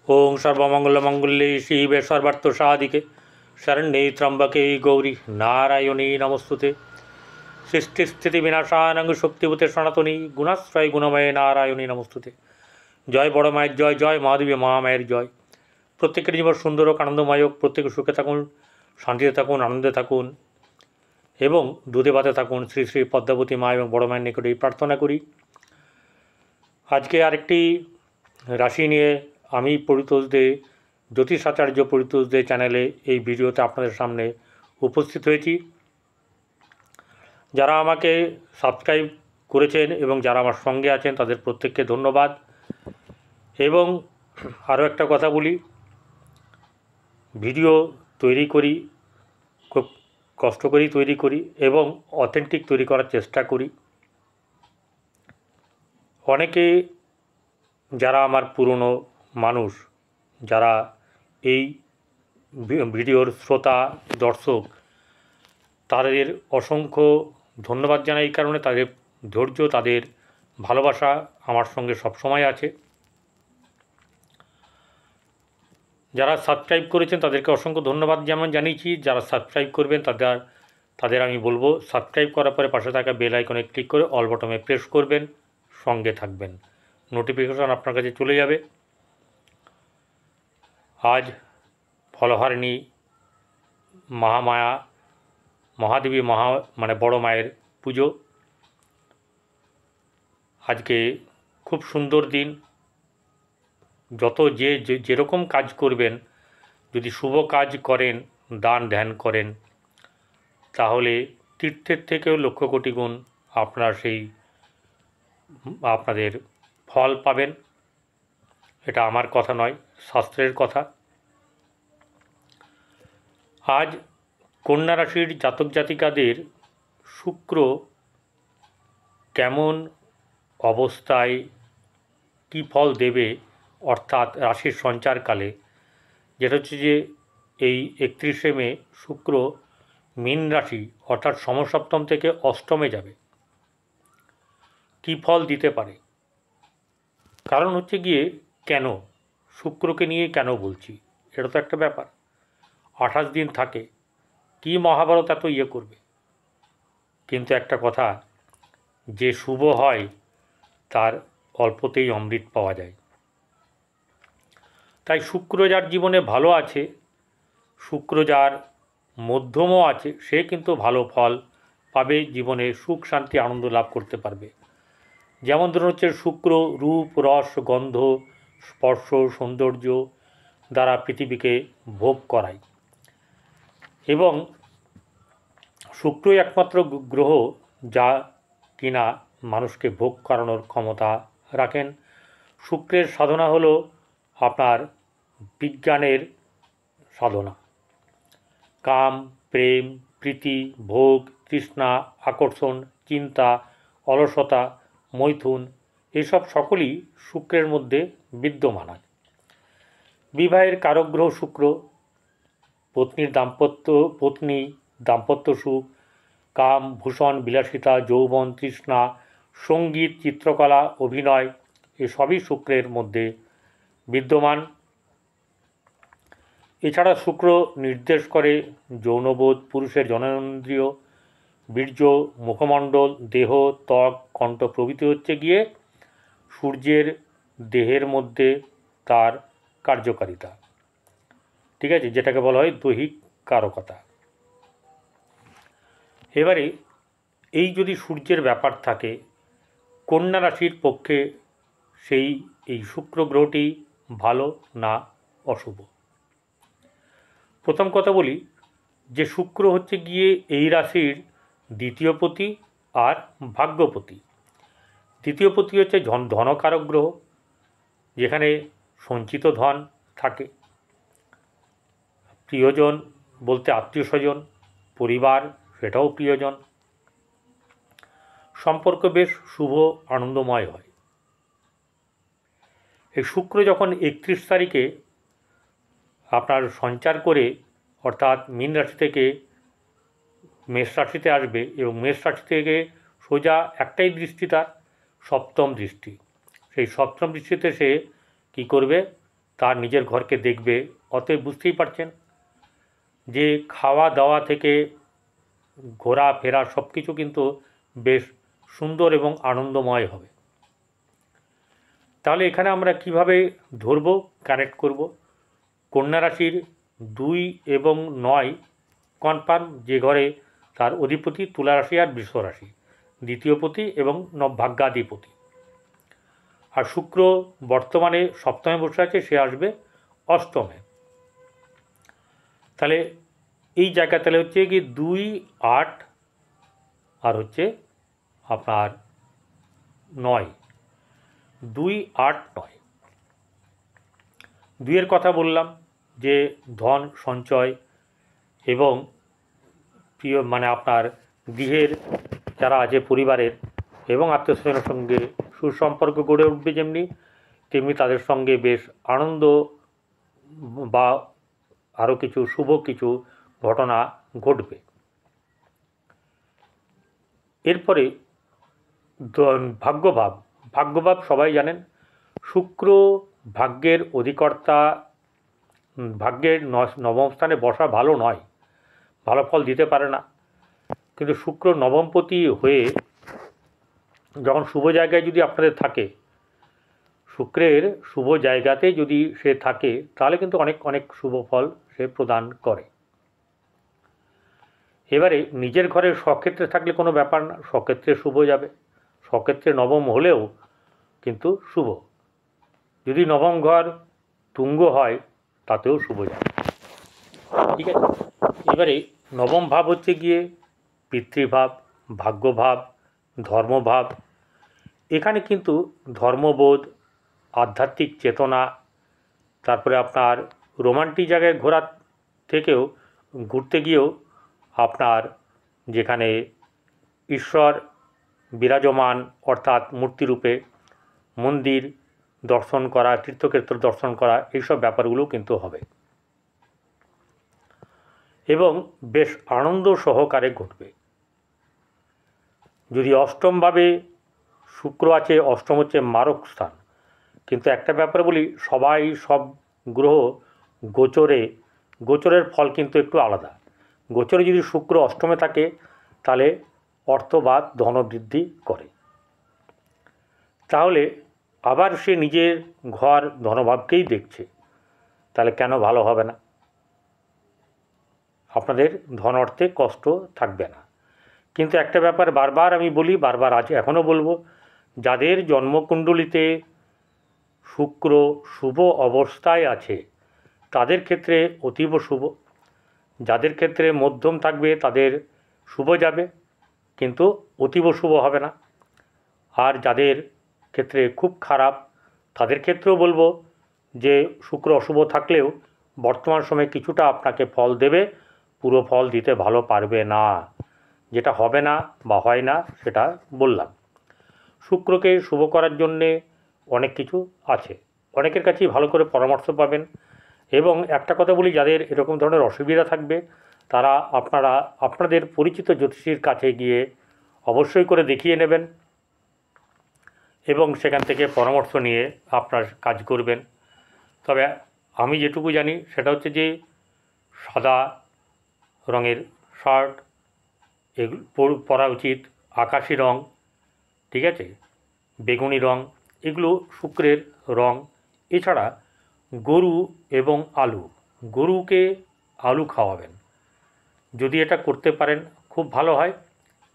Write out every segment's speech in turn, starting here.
ओं सर्वमंगलमंगल्ये शिवे सर्वार्थसाधिके शरण्ये त्र्यंबके गौरी नारायणी नमस्तुते। सृष्टिस्थितिविनाशानां शक्तिभूते सनातनी गुणाश्रय गुणमय नारायणी नमस्तुते। जय बड़ मायर जय, जय महादेवी महामायर जय। प्रत्येकेर जीवन सुंदर होक, आनंदमय होक, प्रत्येके सुखे थाकुन, शांतिते थाकुन, आनंदे थाकुन एवं दूधे भाते थाकुन। श्री श्री पद्मावती मा एवं बड़ माয়ের निकटे प्रार्थना करी। आज के आरेकटी राशि निये আমি পরিতোষ দে জ্যোতিষাচার্য পরিতোষ দে চ্যানেলে এই ভিডিওতে আপনাদের সামনে উপস্থিত হয়েছি। যারা আমাকে সাবস্ক্রাইব করেছেন এবং যারা আমার সঙ্গে আছেন তাদের প্রত্যেককে ধন্যবাদ। এবং আরও একটা কথা বলি, ভিডিও তৈরি করি, খুব কষ্ট করেই তৈরি করি এবং অথেন্টিক তৈরি করার চেষ্টা করি। অনেকে যারা আমার পুরনো মানুষ, যারা এই ভিডিওর শ্রোতা দর্শক, তাদের অসংখ্য ধন্যবাদ জানাই। এই কারণে তাদের ধৈর্য, তাদের ভালোবাসা আমার সঙ্গে সবসময় আছে। যারা সাবস্ক্রাইব করেছেন তাদেরকে অসংখ্য ধন্যবাদ যেমন জানিয়েছি। যারা সাবস্ক্রাইব করবেন তাদের আমি বলবো, সাবস্ক্রাইব করার পরে পাশে থাকা বেল আইকনে ক্লিক করে অল বটনে প্রেস করবেন, সঙ্গে থাকবেন, নোটিফিকেশন আপনার কাছে চলে যাবে। आज फलहारिणी महामाया महादेवी माने बड़ मायर पुजो। आज के खूब सुंदर दिन। যত যেরকম কাজ করবেন, যদি শুভ কাজ করেন, দান ধ্যান করেন, তাহলে তীর্থের থেকেও লক্ষ কোটি গুণ আপনাদের ফল পাবেন। এটা আমার কথা নয়, শাস্ত্রের কথা। আজ কন্যা রাশির জাতক জাতিকাদের শুক্র কেমন অবস্থায় কী ফল দেবে, অর্থাৎ রাশির সঞ্চারকালে, যেটা হচ্ছে যে এই 31শে মে শুক্র মীন রাশি অর্থাৎ সমসপ্তম থেকে অষ্টমে যাবে। কী ফল দিতে পারে, কারণ হচ্ছে গিয়ে কেন শুক্রকে নিয়ে কেন বলছি, এটা তো একটা ব্যাপার। 28 দিন থাকে, কি মহাভারত এত করবে। কিন্তু একটা কথা, যে শুভ হয় তার অল্পতেই অমৃত পাওয়া যায়। তাই শুক্র যার জীবনে ভালো আছে, শুক্র যার মধ্যমও আছে, সে কিন্তু ভালো ফল পাবে, জীবনে সুখ শান্তি আনন্দ লাভ করতে পারবে। যেমন ধরুন হচ্ছে শুক্র রূপ রস গন্ধ স্পর্শ সৌন্দর্য দ্বারা পৃথিবীকে ভোগ করায় এবং শুক্রই একমাত্র গ্রহ যা কিনা মানুষকে ভোগ করানোর ক্ষমতা রাখেন। শুক্রের সাধনা হলো আপনার বিজ্ঞানের সাধনা। কাম প্রেম প্রীতি ভোগ তৃষ্ণা আকর্ষণ চিন্তা অলসতা মৈথুন এসব সকলই শুক্রের মধ্যে বিদ্যমান আছে। বিবাহের কারক গ্রহ শুক্র। পত্নী দাম্পত্য সুখ, কাম ভূষণ বিলাসিতা যৌবন তৃষ্ণা সঙ্গীত চিত্রকলা অভিনয় এসবই শুক্রের মধ্যে বিদ্যমান। এছাড়া শুক্র নির্দেশ করে যৌনবোধ, পুরুষের জননেন্দ্রিয়, বীর্য, মুখমণ্ডল, দেহ, ত্বক, কণ্ঠ প্রভৃতি হচ্ছে গিয়ে সূর্যের দেহের মধ্যে তার কার্যকারিতা, ঠিক আছে, যেটাকে বলা হয় দৈহিক কারকতা। এবারে এই যদি সূর্যের ব্যাপার থাকে, কন্যা রাশির পক্ষে এই শুক্র গ্রহটি ভালো না অশুভ। প্রথম কথা বলি যে শুক্র হচ্ছে গিয়ে এই রাশির দ্বিতীয় পতি আর ভাগ্যপতি। দ্বিতীয় পতি হচ্ছে ধনকারক গ্রহ, যেখানে সঞ্চিত ধন থাকে। প্রিয়জন বলতে আত্মীয় স্বজন, পরিবার, সেটাও প্রিয়জন। সম্পর্ক বেশ শুভ আনন্দময় হয়। এই শুক্র যখন 31 তারিখে আপনার সঞ্চার করে অর্থাৎ মীন রাশি থেকে মেষ রাশিতে আসবে এবং মেষ রাশি থেকে সোজা একটাই দৃষ্টি, তার সপ্তম দৃষ্টি। সেই সপ্তম দৃষ্টিতে সে কী করবে, তার নিজের ঘরকে দেখবে। অতএব বুঝতেই পারছেন যে খাওয়া দাওয়া থেকে ঘোরাফেরা সব কিছু কিন্তু বেশ সুন্দর এবং আনন্দময় হবে। তাহলে এখানে আমরা কিভাবে ধরব, কানেক্ট করব? কন্যা রাশির 2 এবং 9 কনফার্ম, যে ঘরে তার অধিপতি তুলা রাশি আর বৃষ রাশি, দ্বিতীয় পতি এবং ভাগ্যাধিপতি। আর শুক্র বর্তমানে সপ্তমে বসে আছে, সে আসবে অষ্টমে। তাহলে এই জায়গা তাহলে হচ্ছে কি 2, 8 আর হচ্ছে আপনার 9, 2, 8, 9। 2-এর কথা বললাম যে ধন সঞ্চয় এবং প্রিয় মানে আপনার গৃহের যারা আছে পরিবারের এবং আত্মীয়স্বজনের সঙ্গে সুসম্পর্ক গড়ে উঠবে, যেমনি তেমনি তাদের সঙ্গে বেশ আনন্দ বা আরও কিছু শুভ কিছু ঘটনা ঘটবে। এরপরে ভাগ্যভাব। ভাগ্যভাব সবাই জানেন, শুক্র ভাগ্যের অধিকর্তা। ভাগ্যের নবম স্থানে বসা ভালো নয়, ভালো ফল দিতে পারে না। কিন্তু শুক্র নবমপতি হয়ে যখন শুভ জায়গায় যদি আপনাদের থাকে, শুক্রের শুভ জায়গাতে যদি সে থাকে, তাহলে কিন্তু অনেক অনেক শুভ ফল সে প্রদান করে। এবারে নিজের ঘরের স্বক্ষেত্রে থাকলে কোনো ব্যাপার না, স্বক্ষেত্রে শুভ যাবে। স্বক্ষেত্রে নবম হলেও কিন্তু শুভ। যদি নবম ঘর তুঙ্গ হয় তাতেও শুভ যাবে, ঠিক আছে। এবারে নবম ভাব হচ্ছে গিয়ে পিতৃভাব, ভাগ্যভাব, ধর্মভাব। এখানে কিন্তু ধর্মবোধ, আধ্যাত্মিক চেতনা, তারপরে আপনার রোমান্টিক জায়গায় ঘোরার থেকেও ঘুরতে গিয়েও আপনার যেখানে ঈশ্বর বিরাজমান অর্থাৎ মূর্তিরূপে, মন্দির দর্শন করা, তীর্থক্ষেত্র দর্শন করা, এইসব ব্যাপারগুলো কিন্তু হবে এবং বেশ আনন্দ সহকারে ঘটবে। যদি অষ্টমভাবে শুক্র আছে, অষ্টম হচ্ছে মারক স্থান। কিন্তু একটা ব্যাপার বলি, সবাই সব গ্রহ গোচরের ফল কিন্তু একটু আলাদা। গোচরে যদি শুক্র অষ্টমে থাকে তাহলে অর্থ বা ধনবৃদ্ধি করে। তাহলে আবার সে নিজের ঘর ধনভাবকেই দেখছে, তাহলে কেন ভালো হবে না? আপনাদের ধন অর্থে কষ্ট থাকবে না। কিন্তু একটা ব্যাপার বারবার আমি বলি, বারবার আজ এখনও বলবো, যাদের জন্মকুণ্ডলিতে শুক্র শুভ অবস্থায় আছে তাদের ক্ষেত্রে অতীব শুভ। যাদের ক্ষেত্রে মধ্যম থাকবে তাদের শুভ যাবে, কিন্তু অতীব শুভ হবে না। আর যাদের ক্ষেত্রে খুব খারাপ তাদের ক্ষেত্রেও বলবো যে শুক্র অশুভ থাকলেও বর্তমান সময়ে কিছুটা আপনাকে ফল দেবে, পুরো ফল দিতে ভালো পারবে না। যেটা হবে না বা হয় না সেটা বললাম। শুক্রকে শুভ করার জন্যে অনেক কিছু আছে, অনেকের কাছেই ভালো করে পরামর্শ পাবেন। এবং একটা কথা বলি, যাদের এরকম ধরনের অসুবিধা থাকবে তারা আপনাদের পরিচিত জ্যোতিষীর কাছে গিয়ে অবশ্যই করে দেখিয়ে নেবেন এবং সেখান থেকে পরামর্শ নিয়ে আপনার কাজ করবেন। তবে আমি যেটুকু জানি সেটা হচ্ছে যে সাদা রঙের শার্ট এগুলো পরা উচিত, আকাশি রং, ঠিক আছে, বেগুনি রং, এগুলো শুক্রের রং। এছাড়া গরু এবং আলু, গরুকে আলু খাওয়াবেন, যদি এটা করতে পারেন খুব ভালো হয়।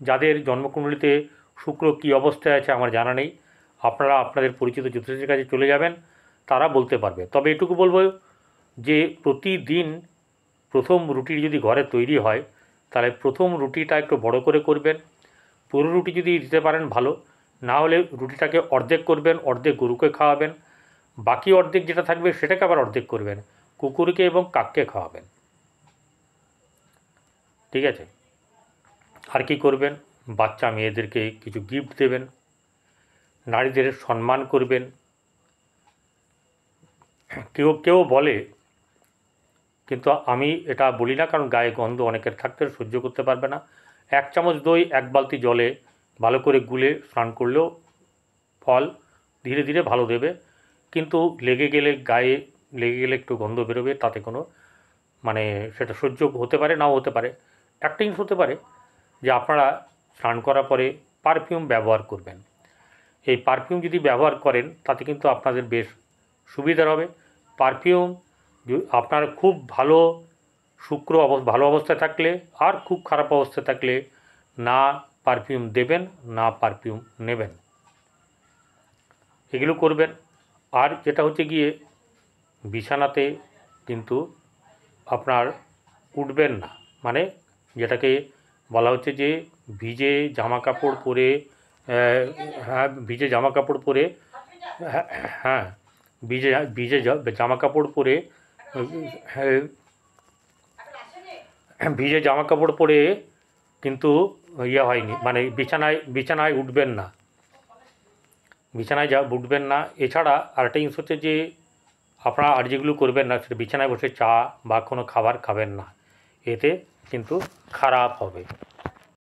যাদের জন্মকুণ্ডলিতে শুক্র কী অবস্থায় আছে আমার জানা নেই, আপনারা আপনাদের পরিচিত জ্যোতিষীর কাছে চলে যাবেন, তারা বলতে পারবে। তবে এটুকু বলবো যে প্রতিদিন প্রথম রুটি যদি ঘরে তৈরি হয় তাহলে প্রথম রুটিটা একটু বড় করে করবেন। পুরো রুটি যদি দিতে পারেন ভালো, না হলে রুটিটাকে অর্ধেক করবেন, অর্ধেক গরুকে খাওয়াবেন, বাকি অর্ধেক যেটা থাকবে সেটাকে আবার অর্ধেক করবেন, কুকুরকে এবং কাককে খাওয়াবেন, ঠিক আছে। আর কি করবেন, বাচ্চা মেয়েদেরকে কিছু গিফট দেবেন, নারীদের সম্মান করবেন। কেউ কেউ বলে, কিন্তু আমি এটা বলি না, কারণ গায়ে গন্ধ অনেকের থাকতে সহ্য করতে পারবে না। 1 চামচ দই 1 বালতি জলে ভালো করে গুলে স্নান করলেও ফল ধীরে ধীরে ভালো দেবে। কিন্তু লেগে গেলে গায়ে লেগে গেলে একটু গন্ধ বেরোবে, তাতে কোনো মানে সেটা সহ্য হতে পারে নাও হতে পারে। একটা জিনিস হতে পারে যে আপনারা স্নান করার পরে পারফিউম ব্যবহার করবেন। এই পারফিউম যদি ব্যবহার করেন তাতে কিন্তু আপনাদের বেশ সুবিধার হবে। পারফিউম আপনার খুব ভালো ভালো অবস্থায় থাকলে আর খুব খারাপ অবস্থায় থাকলে না পারফিউম দেবেন না পারফিউম নেবেন, এগুলো করবেন। আর যেটা হচ্ছে গিয়ে বিছানাতে কিন্তু আপনার উঠবেন না, মানে যেটাকে বলা হচ্ছে যে ভিজে জামা কাপড় পরে, হ্যাঁ ভিজে জামা কাপড় পরে, হ্যাঁ ভিজে ভিজে জামা কাপড় পরে, হ্যাঁ, ভিজে জামা কাপড় পরে কিন্তু হয়নি, মানে বিছানায় উঠবেন না, উঠবেন না। এছাড়া আরেকটা জিনিস হচ্ছে যে আপনারা আর যেগুলো করবেন না সেটা বিছানায় বসে চা বা কোনো খাবার খাবেন না, এতে কিন্তু খারাপ হবে।